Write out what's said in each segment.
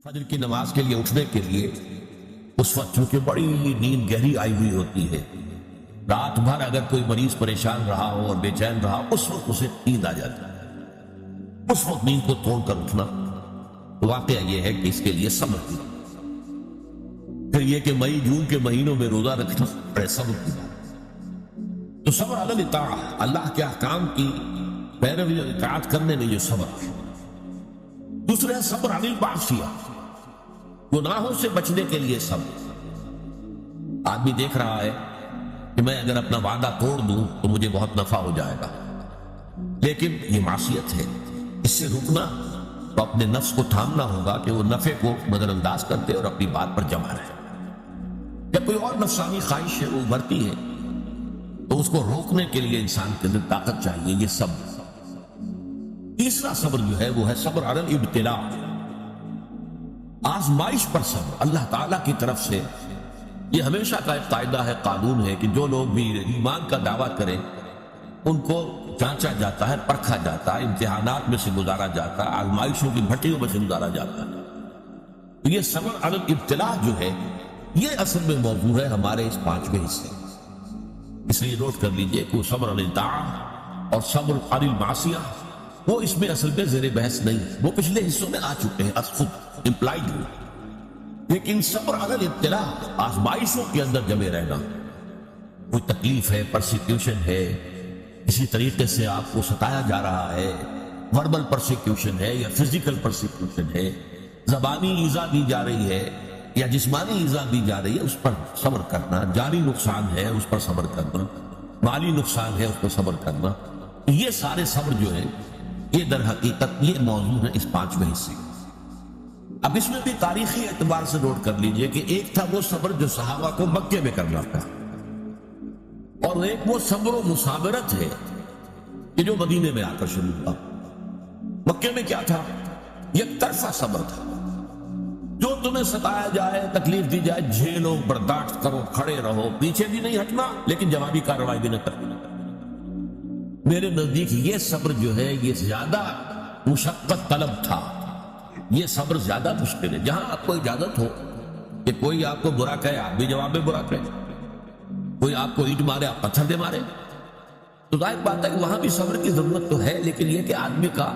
فجر کی نماز کے لیے اٹھنے کے لیے اس وقت چونکہ بڑی نیند گہری آئی ہوئی ہوتی ہے، رات بھر اگر کوئی مریض پریشان رہا ہو اور بے چین رہا اس وقت اسے نیند آ جاتی ہے۔ اس وقت نیند کو توڑ کر اٹھنا واقعہ یہ ہے کہ اس کے لیے صبر کی، پھر یہ کہ مئی جون کے مہینوں میں روزہ رکھنا بڑے صبر کی بات۔ تو صبر علی الاطاعۃ، اللہ کے احکام کی پیروی اور اطاعت کرنے میں یہ صبر ہے۔ دوسرے ہے صبر علی المعصیہ، گناہوں سے بچنے کے لیے صبر۔ آدمی دیکھ رہا ہے کہ میں اگر اپنا وعدہ توڑ دوں تو مجھے بہت نفع ہو جائے گا، لیکن یہ معصیت ہے، اس سے رکنا تو اپنے نفس کو تھامنا ہوگا کہ وہ نفع کو نظر انداز کرتے اور اپنی بات پر جمع رہے۔ جب کوئی اور نفسانی خواہش ہے وہ ابھرتی ہے تو اس کو روکنے کے لیے انسان کے اندر طاقت چاہیے، یہ صبر۔ تیسرا صبر جو ہے وہ ہے صبر علی الابتلاء، آزمائش پر صبر۔ اللہ تعالیٰ کی طرف سے یہ ہمیشہ کا ایک قاعدہ ہے، قانون ہے کہ جو لوگ بھی ایمان کا دعویٰ کریں ان کو جانچا جاتا ہے، پرکھا جاتا ہے، امتحانات میں سے گزارا جاتا ہے، آزمائشوں کی بھٹیوں میں سے گزارا جاتا ہے۔ تو یہ صبر علی الابتلاء جو ہے یہ اصل میں موضوع ہے ہمارے اس 5ویں حصے، اس لیے نوٹ کر لیجئے کہ صبر علی الطاعۃ اور صبر علی المعصیہ وہ اس میں اصل میں زیر بحث نہیں، وہ پچھلے حصوں میں آ چکے ہیں، خود امپلائڈ ہوئے۔ لیکن صبر علی الابتلاء، آزمائشوں کے اندر جمے رہنا، کوئی تکلیف ہے، پرسیکیوشن ہے، اسی طریقے سے آپ کو ستایا جا رہا ہے، وربل پرسیکیوشن ہے یا فزیکل پرسیکیوشن ہے، زبانی ایذا دی جا رہی ہے یا جسمانی ایذا دی جا رہی ہے، اس پر صبر کرنا، جانی نقصان ہے اس پر صبر کرنا، مالی نقصان ہے اس پر صبر کرنا، یہ سارے صبر جو ہے یہ در حقیقت یہ موضوع ہے اس 5ویں حصے۔ اب اس میں بھی تاریخی اعتبار سے نوٹ کر لیجئے کہ ایک تھا وہ صبر جو صحابہ کو مکے میں کرنا تھا، اور ایک وہ صبر و مثابرت ہے کہ جو مدینے میں آ کر شروع ہوا۔ مکے میں کیا تھا؟ یک طرفہ صبر تھا، جو تمہیں ستایا جائے، تکلیف دی جائے، جھیلو، برداشت کرو، کھڑے رہو، پیچھے بھی نہیں ہٹنا لیکن جوابی کارروائی بھی نہ کرنا۔ میرے نزدیک یہ صبر جو ہے یہ زیادہ مشقت طلب تھا، یہ صبر زیادہ مشکل ہے۔ جہاں آپ کو اجازت ہو کہ کوئی آپ کو برا کہے آپ بھی جواب میں برا کہے، کوئی آپ کو اینٹ مارے آپ پتھر دے مارے، تو ظاہر بات ہے کہ وہاں بھی صبر کی ضرورت تو ہے، لیکن یہ کہ آدمی کا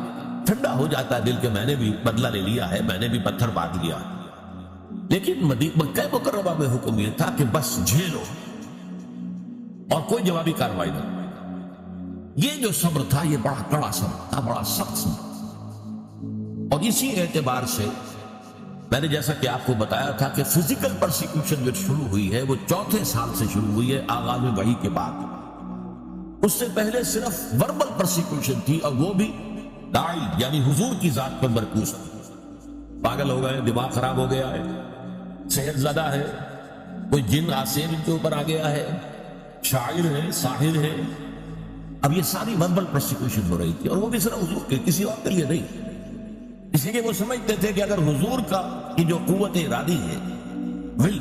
ٹھنڈا ہو جاتا ہے دل کہ میں نے بھی بدلہ لے لیا ہے، میں نے بھی پتھر باندھ لیا۔ لیکن مکہ مکرمہ میں حکم یہ تھا کہ بس جھیلو اور کوئی جوابی کارروائی نہ۔ یہ جو صبر تھا یہ بڑا کڑا صبر تھا، بڑا سخت صبر، اور اسی اعتبار سے میں نے جیسا کہ آپ کو بتایا تھا کہ فزیکل پرسیکیوشن جو شروع ہوئی ہے وہ 4 سال سے شروع ہوئی ہے آغاز وحی کے بعد۔ اس سے پہلے صرف وربل پرسیکیوشن تھی، اور وہ بھی داعی یعنی حضور کی ذات پر مرکوز تھی۔ پاگل ہو گئے، دماغ خراب ہو گیا ہے، صحت زدہ ہے، کوئی جن آسین ان کے اوپر آ گیا ہے، شاعر ہے، ساحر ہے، اب یہ ساری وربل پرسیکیوشن ہو رہی تھی، اور وہ بھی صرف حضور کے، کسی اور کے لیے نہیں۔ اس لیے کہ وہ سمجھتے تھے کہ اگر حضور کا کی جو قوت ارادی ہے ول،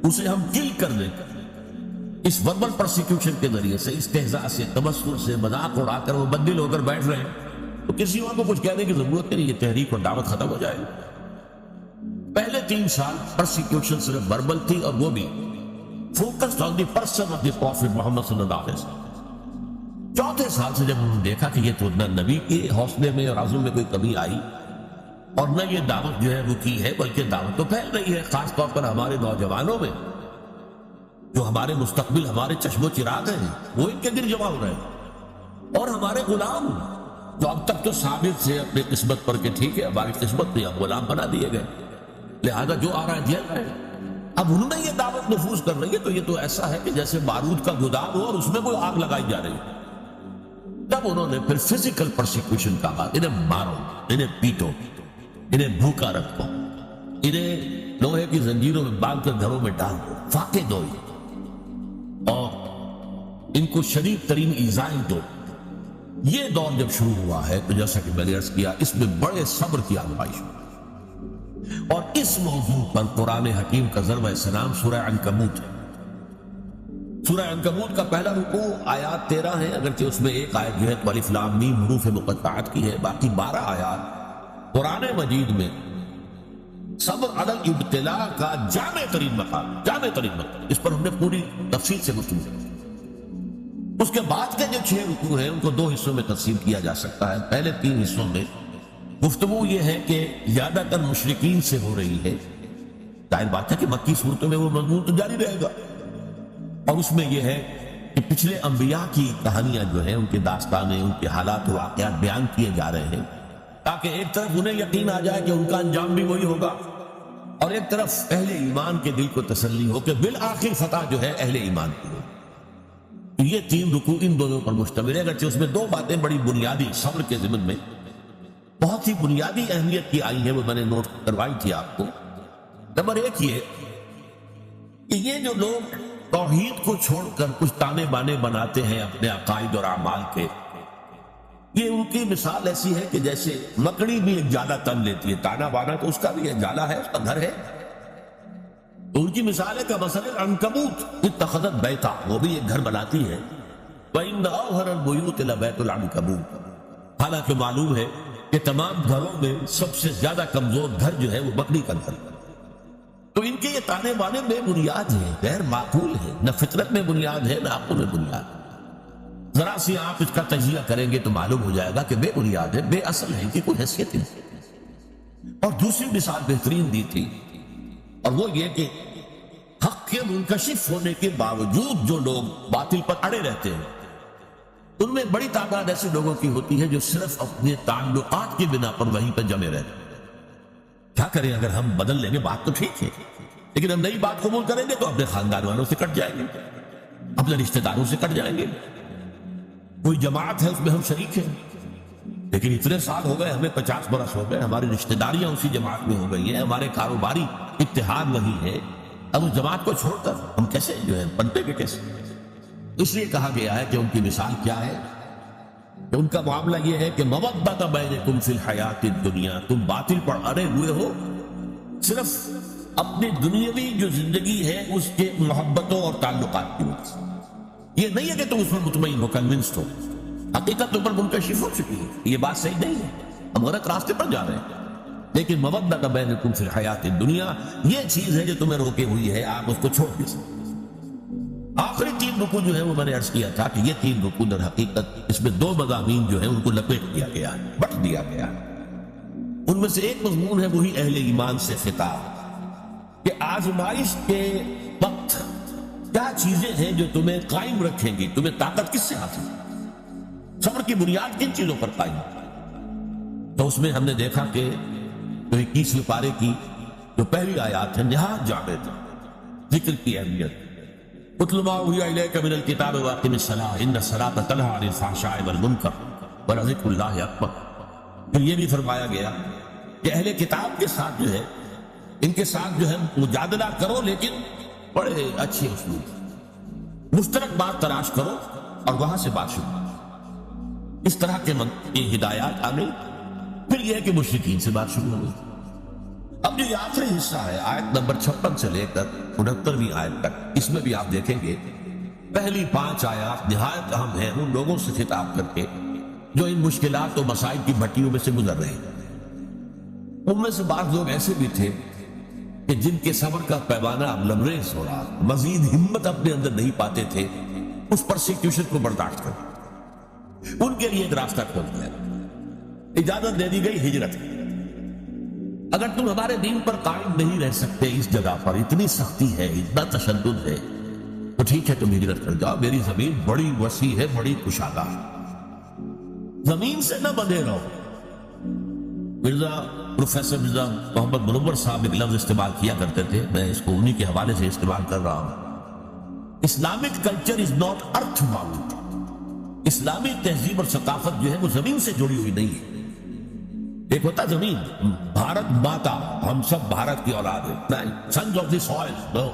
اسے ہم کل کر دیں اس وربل پرسیکیوشن کے ذریعے سے، استہزاء سے، تبصر سے، مذاق اڑا کر وہ بدل ہو کر بیٹھ رہے ہیں، تو کسی اور کو کچھ کہنے کی ضرورت نہیں، یہ تحریک اور دعوت ختم ہو جائے۔ پہلے 3 سال پرسیکیوشن صرف وربل تھی، اور وہ بھی focused on the person of the prophet Muhammad صلی اللہ علیہ وسلم۔ 4 سال سے جب انہوں نے دیکھا کہ یہ تو نہ نبی کے حوصلے میں اور عزم میں کوئی کمی آئی، اور نہ یہ دعوت جو ہے وہ کی ہے، بلکہ دعوت تو پھیل رہی ہے، خاص طور پر ہمارے نوجوانوں میں، جو ہمارے مستقبل، ہمارے چشم و چراغ ہیں، وہ ان کے دل جمع ہو رہے ہیں، اور ہمارے غلام جو اب تک تو ثابت تھے اپنی قسمت پر کہ ٹھیک ہے ہماری قسمت نہیں، اب غلام بنا دیے گئے، لہذا جو آ رہا ہے جھیل رہے ہیں۔ اب انہوں نے یہ دعوت نفوذ کر رہی ہے تو یہ تو ایسا ہے کہ جیسے بارود کا گودام ہو اور اس میں کوئی آگ لگائی جا رہی ہے۔ تب انہوں نے پھر فزیکل پرسیکیوشن کا بات، انہیں مارو، انہیں پیٹو، انہیں بھوکا رکھو، انہیں لوہے کی زنجیروں میں باندھ کر گھروں میں ڈال دو، فاقے دو، اور ان کو شدید ترین ایذائیں دو۔ یہ دور جب شروع ہوا ہے تو جیسا کہ میں نے عرض کیا اس میں بڑے صبر کی آزمائش ہوئی، اور اس موضوع پر قرآن حکیم کا ضرب سلام سورہ عنکبوت ہے۔ سورہ عنکبوت کا پہلا رکوع آیات 13 ہے، اگرچہ اس میں ایک آیت جو ہے الف لام میم حروف مقطعات کی ہے، باقی 12 آیات قرآن مجید میں صبر علی الابتلاء کا جامع ترین مقام، جامع ترین مقام، اس پر ہم نے پوری تفصیل سے گفتگو کی۔ اس کے بعد کے جو 6 رکوع ہیں ان کو 2 حصوں میں تقسیم کیا جا سکتا ہے۔ پہلے 3 حصوں میں گفتگو یہ ہے کہ زیادہ تر مشرکین سے ہو رہی ہے، ظاہر بات ہے کہ مکی صورتوں میں وہ مضمون تو جاری رہے گا، اور اس میں یہ ہے کہ پچھلے انبیاء کی کہانیاں جو ہیں، ان کے داستانیں، ان کے حالات و واقعات بیان کیے جا رہے ہیں، تاکہ ایک طرف انہیں یقین آ جائے کہ ان کا انجام بھی وہی ہوگا، اور ایک طرف اہل ایمان کے دل کو تسلی ہو کہ بالآخر فتح جو ہے اہل ایمان کی ہو۔ یہ 3 رکوع ان دونوں پر مشتمل ہے، اگرچہ اس میں 2 باتیں بڑی بنیادی صبر کے ضمن میں بہت ہی بنیادی اہمیت کی آئی ہیں، وہ میں نے نوٹ کروائی تھی آپ کو۔ نمبر 1 یہ کہ یہ جو لوگ توحید کو چھوڑ کر کچھ تانے بانے بناتے ہیں اپنے عقائد اور اعمال کے، یہ ان کی مثال ایسی ہے کہ جیسے مکڑی بھی ایک جالا تن لیتی ہے، تانا بانا تو اس کا بھی ہے، جالا ہے، اس کا گھر ہے، تو ان کی مثال ہے کہ مثل العنکبوت اتخذت بیتا، وہ بھی ایک گھر بناتی ہے، وَإِنَّ أَوْهَنَ الْبُيُوتِ لَبَيْتُ الْعَنكَبُوتِ، حالانکہ معلوم ہے کہ تمام گھروں میں سب سے زیادہ کمزور گھر جو ہے وہ مکڑی کا گھر ہے۔ تو ان کے یہ تانے بانے بے بنیاد ہیں، غیر معقول ہیں، نہ فطرت میں بنیاد ہے نہ عقل میں بنیاد ہے۔ ذرا سی آپ اس کا تجزیہ کریں گے تو معلوم ہو جائے گا کہ بے بنیاد ہے، بے اصل ہے، ان کی کوئی حیثیت نہیں۔ اور دوسری مثال بہترین دی تھی، اور وہ یہ کہ حق کے منکشف ہونے کے باوجود جو لوگ باطل پر اڑے رہتے ہیں، ان میں بڑی تعداد ایسے لوگوں کی ہوتی ہے جو صرف اپنے تعلقات کی بنا پر وہیں پہ جمے رہتے ہیں۔ کیا کریں، اگر ہم بدل لیں گے بات تو ٹھیک ہے، لیکن ہم نئی بات قبول کریں گے تو اپنے خاندان والوں سے کٹ جائیں گے، اپنے رشتہ داروں سے کٹ جائیں گے۔ کوئی جماعت ہے اس میں ہم شریک ہیں، لیکن اتنے سال ہو گئے، ہمیں 50 برس ہو گئے، ہماری رشتہ داریاں اسی جماعت میں ہو گئی ہیں، ہمارے کاروباری اتحاد وہی ہے، اب اس جماعت کو چھوڑ کر ہم کیسے جو ہے بنتے گے کیسے؟ اس لیے کہا گیا ہے کہ ان کی مثال کیا ہے، کہ ان کا معاملہ یہ ہے کہ مودۃ بینکم فی الحیات الدنیا، تم باطل پر اڑے ہوئے ہو صرف اپنی دنیاوی جو زندگی ہے اس کے محبتوں اور تعلقات کی وجہ سے۔ یہ نہیں ہے کہ تم اس میں مطمئن ہو، کنونسڈ ہو، حقیقت تم پر منکشف ہو چکی ہے، یہ بات صحیح نہیں ہے، ہم غلط راستے پر جا رہے ہیں۔ لیکن مودۃ بینکم فی الحیات الدنیا یہ چیز ہے جو تمہیں روکے ہوئی ہے، آپ اس کو چھوڑ دے سکتے۔ آخری 3 رکوع جو ہے وہ میں نے عرض کیا تھا کہ یہ 3 رکوع در حقیقت اس میں 2 مضامین جو ہیں ان کو لپیٹ دیا گیا ہے، بٹ دیا گیا ہے۔ ان میں سے ایک مضمون ہے وہی اہل ایمان سے خطاب، کہ آزمائش کے وقت کیا چیزیں ہیں جو تمہیں قائم رکھیں گی، تمہیں طاقت کس سے حاصل، صبر کی بنیاد کن چیزوں پر قائم۔ تو اس میں ہم نے دیکھا کہ جو 21ویں پارے کی جو پہلی آیات ہے نہایت جامع تھی، ذکر کی اہمیت، اتل ما اوحی الیک من الکتاب واقم الصلاۃ ان الصلاۃ تنہی عن الفحشاء والمنکر ولذکر اللہ اکبر۔ پھر یہ بھی فرمایا گیا کہ اہل کتاب کے ساتھ جو ہے، ان کے ساتھ جو ہے مجادلہ کرو، لیکن بڑے اچھے اسلوب، مشترک بات تلاش کرو اور وہاں سے بات شروع۔ اس طرح کے ہدایات آ گئی۔ پھر یہ ہے کہ مشرکین سے بات شروع ہو گئی۔ اب جو یہ آخری حصہ ہے آیت نمبر 56 سے لے کر 69ویں آیت تک، اس میں بھی آپ دیکھیں گے پہلی 5 آیات نہایت اہم ہیں ان لوگوں سے خطاب کر کے جو ان مشکلات و مسائل کی بھٹیوں میں سے گزر رہے ہیں۔ ان میں سے بعض لوگ ایسے بھی تھے کہ جن کے صبر کا پیمانہ اب لبریز ہو رہا، مزید ہمت اپنے اندر نہیں پاتے تھے اس پرسیکیوشن کو برداشت کر، ان کے لیے ایک راستہ کھول دیا، اجازت دے دی گئی ہجرت کی۔ اگر تم ہمارے دین پر قائم نہیں رہ سکتے، اس جگہ پر اتنی سختی ہے، اتنا تشدد ہے، تو ٹھیک ہے تم ہجرت کر جاؤ، میری زمین بڑی وسیع ہے، بڑی کشادہ ہے، زمین سے نہ بندھے رہو۔ پروفیسر مرزا محمد منور صاحب ایک لفظ استعمال کیا کرتے تھے، میں اس کو انہی کے حوالے سے استعمال کر رہا ہوں، Islamic culture is not earth bound. اسلامی تہذیب اور ثقافت جو ہے وہ زمین سے جڑی ہوئی نہیں ہے۔ ایک ہوتا زمین، بھارت ماتا، ہم سب بھارت کی اولاد ہیں، سنز آف دی سوئل، نو،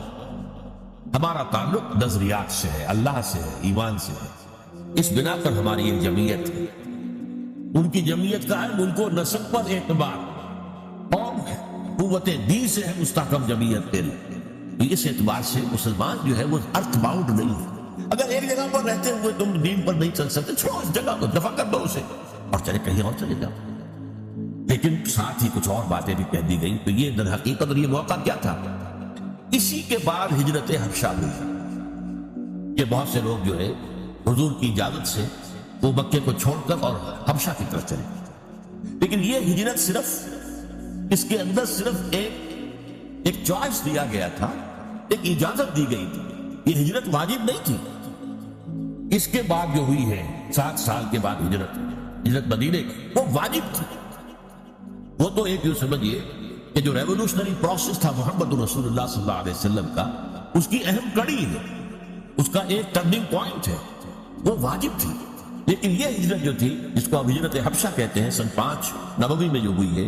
ہمارا تعلق نظریات سے ہے، اللہ سے ہے، ایمان سے ہے، اس بنا پر ہماری یہ جمعیت ہے۔ ان کی جمعیت کا ہے ملک و نسب پر اعتبار، قوم ہے، قوت دین سے ہے مستحکم جمعیت تیری، اس اعتبار سے مسلمان جو ہے وہ ارتھ باؤنڈ نہیں ہے۔ اگر ایک جگہ پر رہتے ہوئے تم دین پر نہیں چل سکتے، چھوڑو اس جگہ کو، دفع کر دو اسے اور چلے کہیں اور چلے جاؤ۔ لیکن ساتھ ہی کچھ اور باتیں بھی کہہ دی گئی. تو یہ در حقیقت یہ موقع کیا تھا؟ اسی کے بعد ہجرت حبشہ ہوئی کہ بہت سے لوگ جو ہے حضور کی اجازت سے وہ مکے کو چھوڑ کر اور حبشہ کی طرف چلے. لیکن یہ ہجرت صرف اس کے اندر صرف ایک چوائس دیا گیا تھا، ایک اجازت دی گئی تھی. یہ ہجرت واجب نہیں تھی. اس کے بعد جو ہوئی ہے 7 سال کے بعد ہجرت مدینے کی، وہ واجب تھی. وہ تو ایک یوں سمجھیے کہ جو ریولوشنری پروسیس تھا محمد رسول اللہ صلی اللہ علیہ وسلم کا، اس کی اہم کڑی ہے، اس کا ایک ٹرننگ پوائنٹ ہے، وہ واجب تھی. لیکن یہ ہجرت جو تھی جس کو ہم ہجرت حبشہ کہتے ہیں، سن 5 نبوی میں جو ہوئی ہے،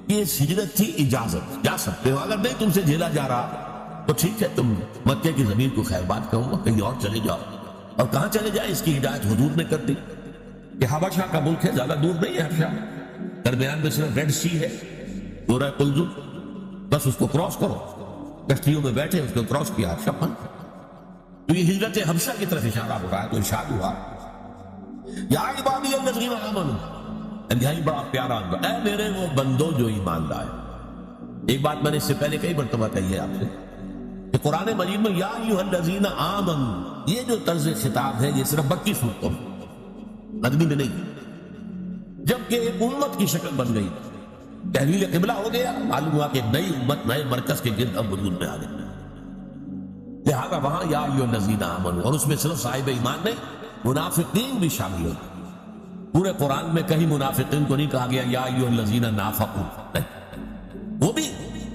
یہ ہجرت تھی اجازت. جا سکتے ہو، اگر نہیں تم سے جھیلا جا رہا تو ٹھیک ہے، تم مکے کی زمین کو خیر بات کہو، کہیں اور چلے جاؤ. اور کہاں چلے جائے اس کی ہدایت حضور نے کر دی کہ حبشہ کا ملک ہے، زیادہ دور نہیں ہے حبشہ، درمیان میں صرف ریڈ سی ہے، سورہ قلزم، بس اس کو کراس کرو. کشتیوں میں بیٹھے اس کو کراس کیا حبشہ بن. تو یہ ہجرت حبشہ کی طرف اشارہ ہو رہا ہے. تو ارشاد ہوا یا عبادی الذین آمنوا، انتہائی بڑا پیارا انداز، اے میرے وہ بندو جو ایمان لائے. ایک بات میں نے اس سے پہلے کئی مرتبہ کہی ہے آپ سے کہ قرآن مجید میں یا ایھا الذین آمنوا، یہ جو طرز خطاب ہے یہ صرف مکی صورتوں میں، مدنی میں نہیں. جبکہ ایک امت کی شکل بن گئی، تحویل قبلہ ہو گیا، معلوم ہوا کہ ایک نئی امت نئے مرکز کے گرد اب وجود میں آ گئی. لہٰذا وہاں یا ایھا الذین آمنوا، اور اس میں صرف صاحب ایمان نہیں، منافقین بھی شامل ہو. پورے قرآن میں کہیں منافقین کو نہیں کہا گیا یا ایھا الذین نافقوا، نہیں، وہ بھی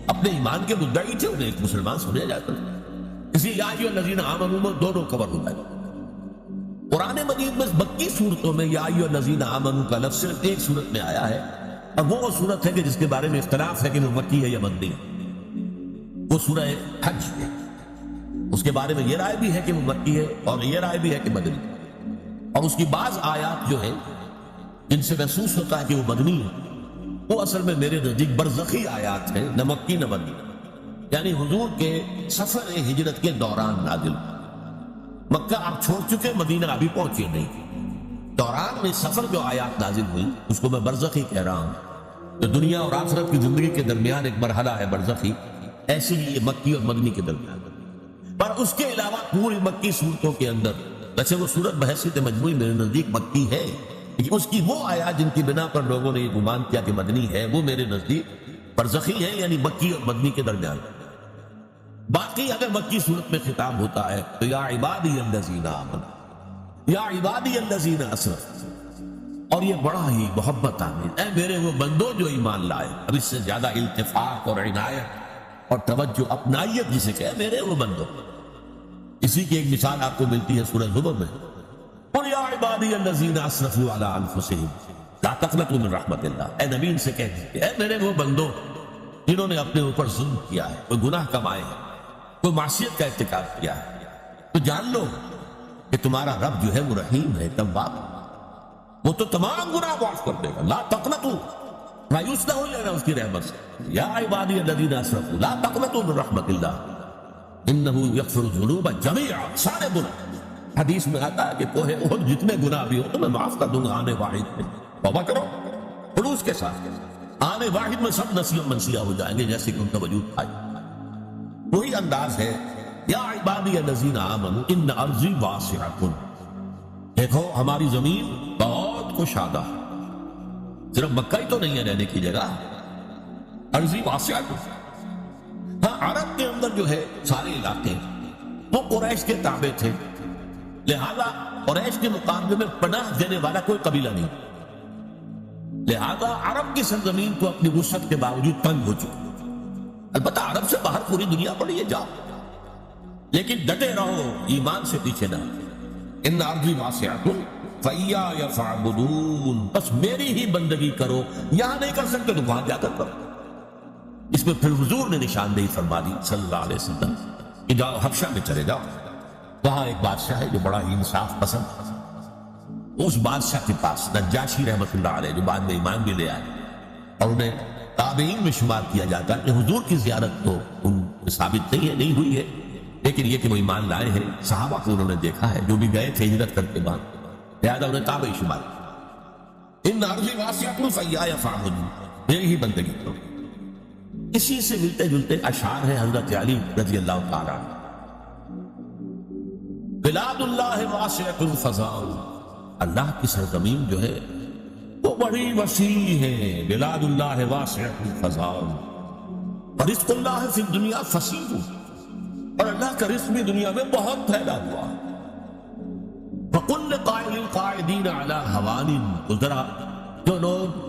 اپنے ایمان کے مدعی تھے، انہیں ایک مسلمان سمجھا جاتا ہے. اسی یا ایھا الذین آمنوا میں دونوں کور ہو گئے. قرآن مجید میں مکی صورتوں میں یا ایھا الذین آمنوا کا لفظ صرف ایک صورت میں آیا ہے، اور وہ صورت ہے کہ جس کے بارے میں اختلاف ہے کہ وہ مکی ہے یا مدنی. وہ سورہ حج ہے. اس کے بارے میں یہ رائے بھی ہے کہ وہ مکی ہے اور یہ رائے بھی ہے کہ مدنی. اور اس کی بعض آیات جو ہیں جن سے محسوس ہوتا ہے کہ وہ مدنی ہے، وہ اصل میں میرے نزدیک برزخی آیات ہیں، نہ مکی نہ مدنی. یعنی حضور کے سفر ہجرت کے دوران نازل. مکہ آپ چھوڑ چکے، مدینہ ابھی پہنچے نہیں، دوران میں سفر جو آیات نازل ہوئی اس کو میں برزخی کہہ رہا ہوں. تو دنیا اور آخرت کی زندگی کے درمیان ایک مرحلہ ہے برزخی، ایسے ہی یہ مکی اور مدنی کے درمیان. پر اس کے علاوہ پوری مکی صورتوں کے اندر، ویسے وہ صورت بحیثیت مجموعی میرے نزدیک مکی ہے، لیکن اس کی وہ آیات جن کی بنا پر لوگوں نے یہ گمان کیا کہ مدنی ہے، وہ میرے نزدیک برزخی ہے، یعنی مکی اور مدنی کے درمیان. باقی اگر مکی صورت میں خطاب ہوتا ہے تو یا عبادی الذین آمنوا، یا عبادی الذین اسرفوا، اور یہ بڑا ہی محبت آمیز، اے میرے وہ بندوں جو ایمان لائے. اب اس سے زیادہ التفاق اور عنایت اور توجہ اپنائیت جسے کہ میرے وہ بندوں. اسی کی ایک مثال آپ کو ملتی ہے سورہ زمر میں، قل یا عبادی الذین اسرفوا علی انفسہم لا تقنطوا من رحمت اللہ. اے نبی ان سے کہہ دیجیے، اے میرے وہ بندوں جنہوں نے اپنے اوپر ظلم کیا ہے، کوئی گناہ کمائے ہیں، کوئی معصیت کا ارتکاب کیا ہے، تو جان لو کہ تمہارا رب جو ہے وہ رحیم ہے، تواب، وہ تو تمام گناہ معاف کر دے گا. لا تقنطوا، مایوس نہ ہو لینا اس کی رحمت سے. یا عبادی الذین اسرفوا لا تقنطوا من رحمت اللہ انہ یغفر الذنوب جمیعا، سارے گناہ. حدیث میں آتا ہے کہ کوہ احد جتنے گناہ بھی ہو تو میں معاف کر دوں گا آنے واحد میں. توبہ کرو خلوص کے ساتھ، آنے واحد میں سب نسیہ منسیہ ہو جائیں گے جیسے کہ ان کا وجود تھا. وہی انداز ہے یا عبادی الذین آمنوا ان ارضی واسعۃ. دیکھو ہماری زمین بہت کشادہ ہے، صرف مکہ ہی تو نہیں ہے رہنے کی جگہ، ارضی واسعۃ. ہاں عرب کے اندر جو ہے سارے علاقے وہ قریش کے تابع تھے، لہذا قریش کے مقابلے میں پناہ دینے والا کوئی قبیلہ نہیں، لہذا عرب کی سرزمین کو اپنی وسعت کے باوجود تنگ ہو چکی. البتہ عرب سے باہر پوری دنیا پر یہ جاؤ، لیکن ڈٹے رہو، ایمان سے پیچھے نہ. ان ارضی واسعۃ فایای فاعبدون، بس میری ہی بندگی کرو، یہاں نہیں کر سکتے تو وہاں جا کر کرو. اس میں پھر حضور نے نشاندہی فرما دی صلی اللہ علیہ وسلم کہ جاؤ حبشہ میں چلے جاؤ، وہاں ایک بادشاہ ہے جو بڑا ہی انصاف پسند. اس بادشاہ کے پاس نجاشی رحمۃ اللہ علیہ، جو بعد میں ایمان بھی لے آئے اور انہیں تابعین میں شمار کیا جاتا ہے، کہ حضور کی زیارت تو ان ثابت نہیں ہے، نہیں ہوئی ہے، لیکن یہ کہ وہ ایمان لائے ہیں، صحابہ کو انہوں نے دیکھا ہے جو بھی گئے تھے ہجرت کرتے بعد، لہٰذا انہیں تابعی شمار. ان ارضی واسعۃ فایای فاعبدون میری ہی بندگی کرو. اسی سے ملتے جلتے اشعار ہے حضرت علی رضی اللہ تعالیٰ عنہ. بلاد اللہ واسعۃ الفضاء، اللہ کی سرزمین جو ہے وہ بڑی وسیع ہے. بلاد اللہ واسعۃ الفضاء ورزق اللہ فی الدنیا فصیح، اور اللہ کا رزق بھی دنیا میں بہت پھیلا ہوا. وَقُلْ لِقَائِلِ الْقَائِدِينَ عَلَىٰ هَوَانٍ، تو ذرا جو لوگ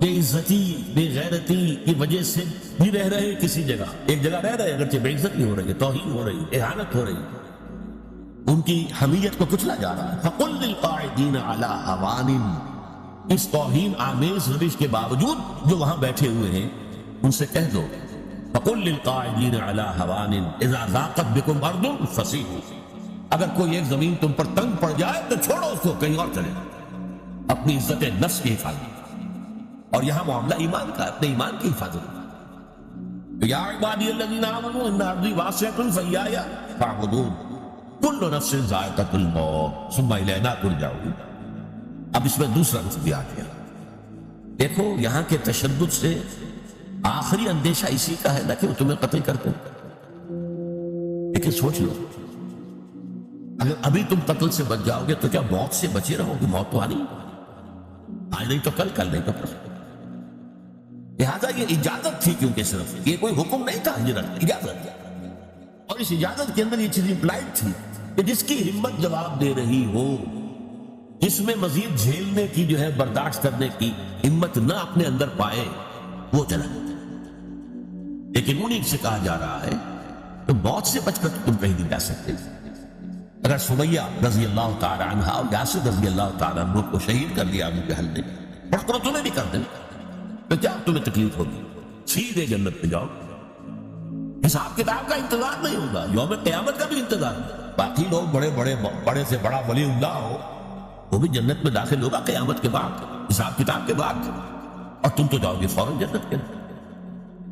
بے عزتی بے غیرتی کی وجہ سے بھی رہ رہے کسی جگہ، ایک جگہ رہ رہے اگرچہ بے عزتی ہو رہی ہے، توہین ہو رہی ہے، اہانت ہو رہی ہے، ان کی حمیت کو کچلا جا رہا ہے. فَقُلْ لِلْقَائِدِينَ عَلَىٰ هَوَانٍ، اس توہین آمیز روش کے باوجود جو وہاں بیٹھے ہوئے ہیں ان سے کہہ دو فَقُلْ لِلْقَائِدِينَ عَلَىٰ هَوَانٍ إِذَا ضَاقَتْ بِكُمْ أَرْضٌ فَسِيحُوا، اگر کوئی ایک زمین تم پر تنگ پڑ جائے تو چھوڑو اس کو، کہیں اور چلے، اپنی عزت نفس کی حفاظت. اور یہاں معاملہ ایمان کا، اپنے ایمان کی حفاظت. یا عبادی الذین آمنوا ان ارضی واسعۃ فإیایا فاعبدون کل نفس ذائقۃ الموت ثم الینا ترجعون. اب اس میں دوسرا رخ بھی آ گیا. دیکھو یہاں کے تشدد سے آخری اندیشہ اسی کا ہے نا کہ وہ تمہیں قتل کرتے ہیں. لیکن سوچ لو، اگر ابھی تم قتل سے بچ جاؤ گے تو کیا موت سے بچے رہو گے؟ موت تو آنی آج نہیں تو کل، کل نہیں تو پرسوں. لہٰذا یہ اجازت تھی، کیونکہ صرف یہ کوئی حکم نہیں تھا ہجرت، اجازت. اور اس اجازت کے اندر یہ چیز امپلائڈ تھی کہ جس کی ہمت جواب دے رہی ہو، جس میں مزید جھیلنے کی جو ہے برداشت کرنے کی ہمت نہ اپنے اندر پائے، وہ چلا جاتا. لیکن انہیں سے کہا جا رہا ہے تو موت سے بچ کر تم کہیں نہیں جا سکتے. اگر سمیہ رضی اللہ تعالیٰ عنہ اور یاسر رضی اللہ تعالیٰ عنہ کو شہید کر دیا ابو جہل نے، اور کرو تمہیں بھی کر دیں تو کیا تمہیں تکلیف ہوگی؟ سیدھے جنت میں جاؤ، حساب کتاب کا انتظار نہیں ہوگا، یوم قیامت کا بھی انتظار نہیں. باقی لوگ بڑے سے بڑا ولی اللہ ہو وہ بھی جنت میں داخل ہوگا قیامت کے بعد، حساب کتاب کے بعد، اور تم تو جاؤ گے فوراً جنت کے اندر.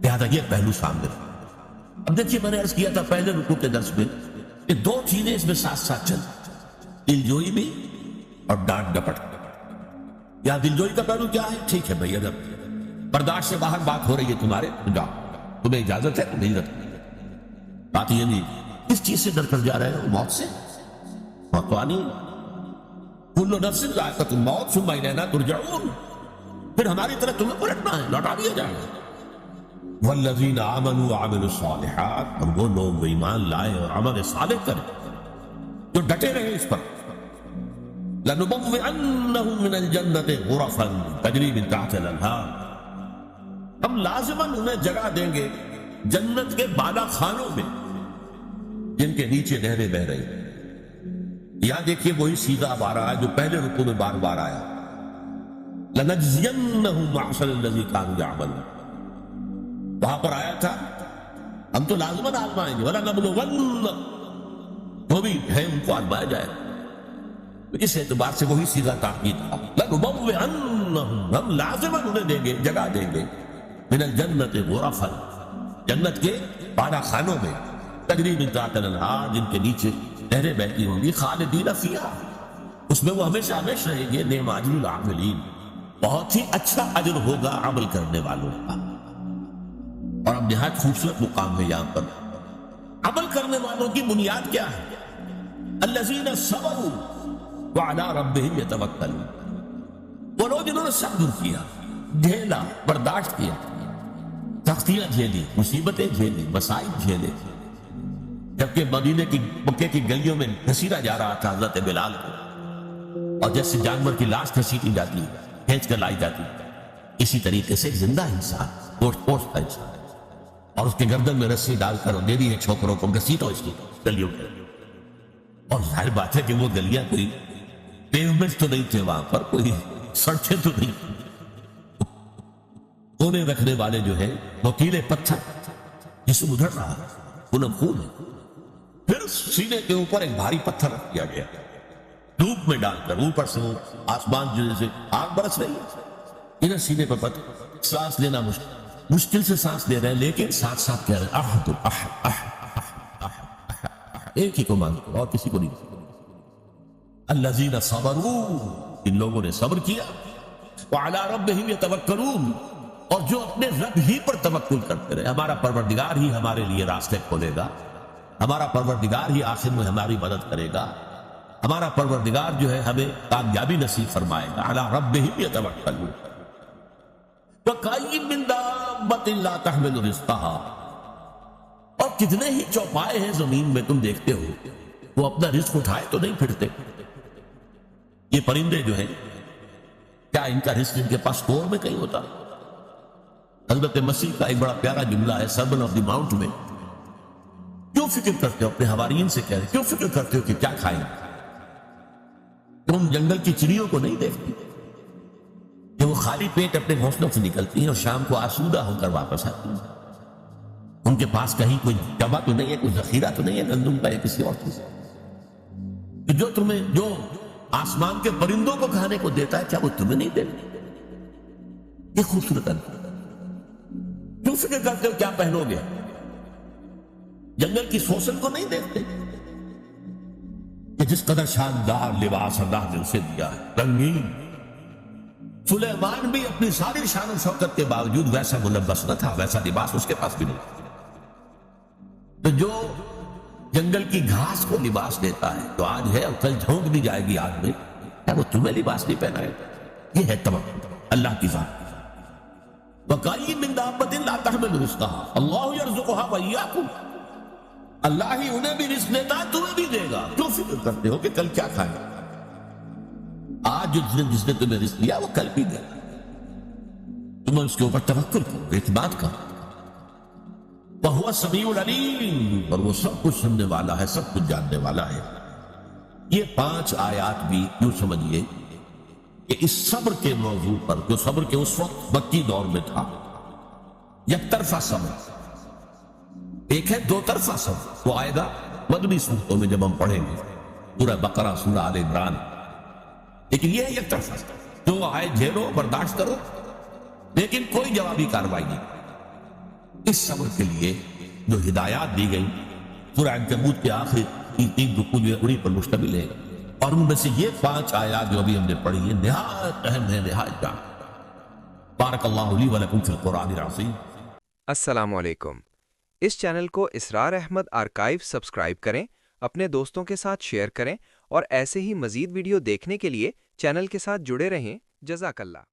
لہٰذا یہ پہلو سامنے. اب دیکھیے میں نے عرض کیا تھا پہلے رکوع کے درس میں کہ دو چیزیں اس میں ساتھ ساتھ چلتی، دلجوئی بھی اور ڈانٹ ڈپٹ. یا دلجوئی کا پہلو کیا ہے؟ ٹھیک ہے بھائی، اگر برداشت سے باہر بات ہو رہی ہے تمہارے تو جاؤ، تمہیں اجازت ہے، تمہیں اجازت. بات یہ نہیں کس چیز سے ڈر کر جا رہے ہو؟ موت سے. موت تو آنی، کل نفس ذائقۃ الموت ثم الینا ترجعون، پھر ہماری طرف تمہیں پلٹنا ہے، لوٹا دیا جائے گا. والذین آمنوا وعملوا الصالحات، اور وہ لوگ جو ایمان لائے اور عمل صالح کرے، جو ڈٹے رہے اس پر. لنبوئنہم من الجنۃ غرفا تجری من تحتہا الانہار، ہم لازماً انہیں جگہ دیں گے جنت کے بالا خانوں میں جن کے نیچے نہریں بہ رہی. یہاں دیکھیے وہی سیدھا اب آ رہا ہے جو پہلے رکوع میں بار بار آیا. لنجزینہم احسن الذی کانوا یعملون، وہاں پر آیا تھا ہم تو لازماً آزمائیں گے، وَلَنَبْلُوَنَّ، وہ بھی ہے ان کو آزمایا جائے. اس اعتبار سے وہی سیدھا تاکید تھا. لَنُبَوِّئَنَّهُمْ، ہم لازماً انہیں دیں گے، جگہ دیں گے، من الجنت غرفا، جنت کے بالا خانوں میں، تجری من تحتہا الانہار، جن کے نیچے نہریں بہتی ہوں گی، خالدین فیہا، اس میں وہ ہمیشہ ہمیشہ رہیں گے. نعم اجر العاملین، بہت ہی اچھا اجر ہوگا عمل کرنے والوں کا. اور اب نہایت خوبصورت مقام ہے یہاں پر. عمل کرنے والوں کی بنیاد کیا ہے؟ الذین صبروا وعلی ربہم یتوکلون، وہ لوگ جنہوں نے صبر کیا، جھیلا، برداشت کیا، سختیاں جھیلی، مصیبتیں جھیلی، مسائل جھیلے. جبکہ مدینے کی مکے کی گلیوں میں گھسیٹا جا رہا تھا حضرت بلال کو، اور جیسے جانور کی لاش گھسیٹی جاتی، کھینچ کر لائی جاتی، اسی طریقے سے زندہ انسان، گوشت پوشت کا انسان، اور اس کے گردن میں رسی ڈال کر دے دی ہے چھوکروں کو، گھسیٹو اس کی گلیوں میں. اور ظاہر بات ہے کہ وہ گلیاں کوئی پیومنٹ تو نہیں تھے، وہاں پر کوئی سڑکیں تو نہیں، کونے رکھنے والے جو ہے وہ کیلے پتھر جسے ادھر رہا خون خون ہے. پھر سینے کے اوپر ایک بھاری پتھر رکھ دیا گیا، دھوپ میں ڈال کر، اوپر سے آسمان جیسے آگ برس رہی ہے، ادھر سینے پر پتھر. سانس لینا مشکل سے سانس لے رہے ہیں، لیکن ساتھ ساتھ کہہ رہے ہیں احد احد احد احد، ایک ہی کو مانگو اور کسی کو نہیں. الذین صبروا، ان لوگوں نے صبر کیا، وعلی ربہم یتوکلون، اور جو اپنے رب ہی پر توکل کرتے رہے، ہمارا پروردگار ہی ہمارے لیے راستے کھولے گا، ہمارا پروردگار ہی آخر میں ہماری مدد کرے گا، ہمارا پروردگار جو ہے ہمیں کامیابی نصیب فرمائے گا۔ علی ربہم یتوکلون وَکَأَیٍّ مِّن دَابَّةٍ لَا تَحْمِلُ رِزْقَہَا، اور کتنے ہی چوپائے ہیں زمین میں تم دیکھتے ہو، وہ اپنا رزق اٹھائے تو نہیں پھرتے۔ یہ پرندے جو ہیں، کیا ان کا رزق ان کے پاس کور میں کہیں ہوتا؟ حضرت مسیح کا ایک بڑا پیارا جملہ ہے سرمن آف دی ماؤنٹ میں، کیوں فکر کرتے ہو، اپنے حواریین سے کہہ رہے کیوں فکر کرتے ہو کہ کیا کھائیں؟ تم جنگل کی چڑیوں کو نہیں دیکھتی کہ وہ خالی پیٹ اپنے گھونسلوں سے نکلتی ہیں اور شام کو آسودہ ہو کر واپس آتی ہیں؟ ان کے پاس کہیں کوئی جمع تو نہیں ہے، کوئی ذخیرہ تو نہیں ہے گندم کا یا کسی اور چیز؟ جو آسمان کے پرندوں کو کھانے کو دیتا ہے، کیا وہ تمہیں نہیں دیتا؟ یہ خوبصورت انداز۔ کیوں فکر کرتے ہو کیا پہنو گے؟ جنگل کی سوسن کو نہیں دیکھتے کہ جس قدر شاندار لباس اللہ نے اسے دیا ہے، رنگین؟ سلیمان بھی اپنی ساری شان و شوکت کے باوجود ویسا ملبس نہ تھا، ویسا لباس اس کے پاس بھی نہیں۔ تو جو جنگل کی گھاس کو لباس دیتا ہے تو آج ہے اور کل جھونک بھی جائے گی آگ میں، کیا وہ تمہیں لباس نہیں پہنائے؟ یہ ہے توکل اللہ کی ذات۔ وَکَأَیٍّ مِّن دَابَّةٍ لَا تَحْمِلُ رِزْقَهَا اللَّهُ يَرْزُقُهَا وَإِيَّاكُمْ، اللہ ہی انہیں بھی رزق دیتا ہے، تمہیں بھی دے گا۔ کیوں فکر کرتے ہو کہ کل کیا کھائیں؟ آج جس نے تمہیں رزق دیا وہ کل بھی دے گا، تم اس کے اوپر توکل کرو، اعتماد کرو۔ وَهُوَ السَّمِيعُ الْعَلِيمُ، اور وہ سب کچھ سننے والا ہے، سب کچھ جاننے والا ہے۔ یہ 5 آیات بھی یوں سمجھیے کہ اس صبر کے موضوع پر، جو صبر کے اس وقت مکی دور میں تھا، یک طرفہ صبر، ایک ہے دو طرفہ صبر، وہ آئے گا مدنی صورتوں میں جب ہم پڑھیں گے، سورہ بقرہ، سورہ آل عمران۔ لیکن یہ ہے یک طرفہ صبر، جو آئے جھیلو، برداشت کرو، لیکن کوئی جوابی کارروائی نہیں۔ اس صبر کے لیے جو ہدایات دی گئی سورہ عنکبوت کے آخر کی 3 رکوع جو ہے انہی پر مشتمل ہے، اور ان میں سے یہ 5 آیات جو ابھی ہم نے پڑھی ہیں نہایت اہم ہے، نہایت جان۔ بارک اللہ لی و لکم فی القرآن العظیم۔ السلام علیکم۔ اس چینل کو اسرار احمد آرکائیو سبسکرائب کریں، اپنے دوستوں کے ساتھ شیئر کریں، اور ایسے ہی مزید ویڈیو دیکھنے کے لیے چینل کے ساتھ جڑے رہیں۔ جزاک اللہ۔